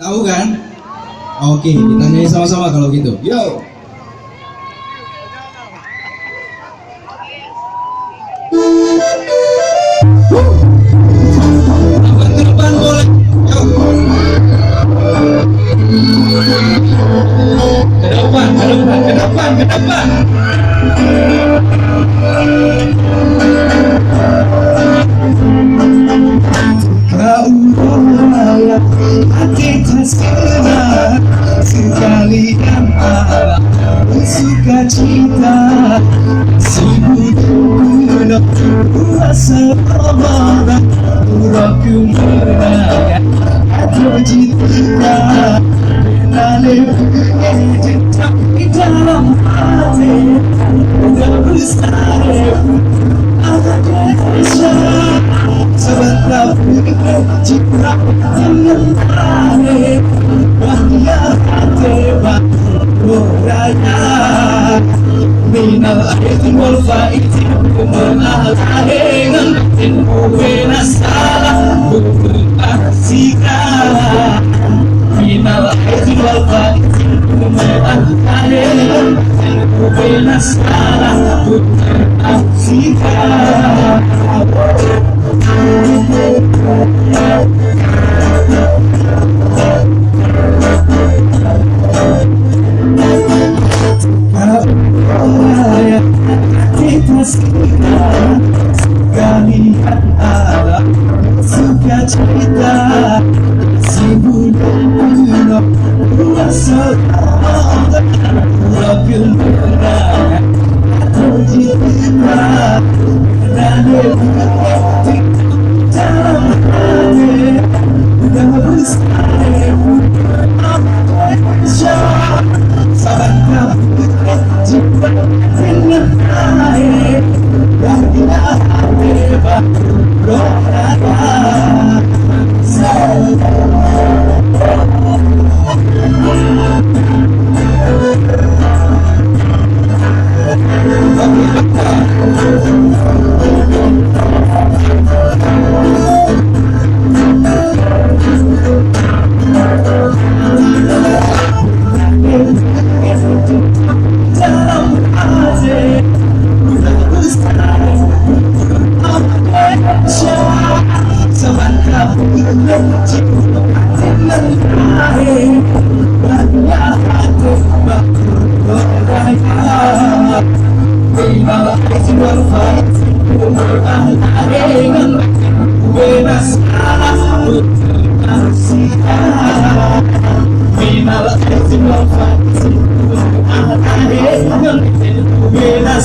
Tahu kan? Oke, kita nyanyi sama-sama kalau gitu. Yo. Abang ke depan boleh. Yo. Ke depan, ke depan, ke depan, ke depan. Kau layak hati tersenar sekalian alam suka cita sibuk guna rasa amarah uraku menaya atau cinta mengalir cinta di dalam hati udah besar ada kesha sebentar cinta dengan tarik bahaya hati beraya minal aidin wal faizin kumanal ahengan wena salah berasika minal aidin wal faizin kumanal ahengan wena salah berasika sekalian alam suka cerita sibuk guna rasa uraku menaya atau cinta dan dalam hati udah besar sabarnya jiwa dengan air bahagia hati berdoa Minal